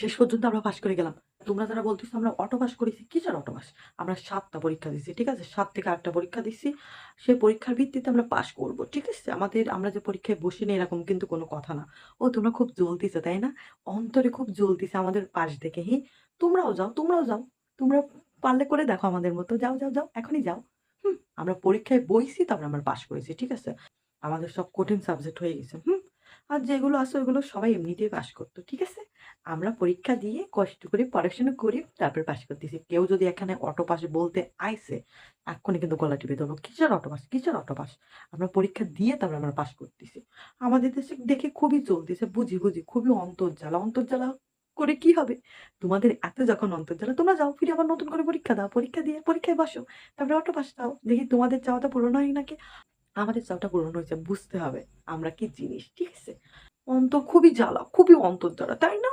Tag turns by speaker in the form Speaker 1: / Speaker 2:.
Speaker 1: শেষ পর্যন্ত আমরা পাস করে গেলাম। তোমরা যারা বলতেছো আমরা অটো পাস করেছি, কিসের অটো পাস? আমরা ৭ টা পরীক্ষা দিছি। ঠিক আছে? ৭ থেকে ৮ টা পরীক্ষা দিছি। সেই পরীক্ষার ভিত্তিতে আমরা পাস করব। ঠিক আছে? আমরা যে পরীক্ষায় বসিনি এরকম কিন্তু কোনো কথা না। ও তোমরা খুব জ্বলতিছো, তাই না? অন্তরে খুব জ্বলতিছে আমাদের পাস দেখে। তোমরাও যাও, তোমরাও যাও। তোমরা পারলে করে দেখো আমাদের মতো। যাও, যাও, যাও। এখনই যাও। আমরা পরীক্ষায় বইছি তারপরে আমরা পাস করেছি। ঠিক আছে? আমাদের সব কঠিন সাবজেক্ট হয়ে গেছে। আর যেগুলো আছে ওগুলো সবাই এমনিতেই পাস করতো। ঠিক আছে? আমরা পরীক্ষা দিয়ে কষ্ট করে পড়াশোনা করে তারপরে পাস করতেছি। কেউ যদি এখানে অটো পাস বলতে আইছে, এক্ষুনি কিন্তু গলা টিপে ধরবো। কিসের অটো পাস? কিসের অটো পাস? আমরা পরীক্ষা দিয়ে তারপরে আমরা পাস করতেছি। আমাদের দেশে দেখে খুবই চলতেছে। বুঝি, বুঝি। খুবই অন্তর্জালা। অন্তর্জালা করে কি হবে? তোমাদের এত যখন অন্তর্জালা তোমরা যাও ফিরে আবার নতুন করে পরীক্ষা দাও। পরীক্ষা দিয়ে পরীক্ষায় বসো। তারপরে অটো পাস দাও। দেখি তোমাদের চাওয়াটা পূরণ হয় নাকি? আমাদের চাওয়াটা পূরণ হয়েছে। বুঝতে হবে আমরা কি জিনিস। ঠিক আছে? খুবই জ্বালা, খুবই অন্তর্জালা। তাই না?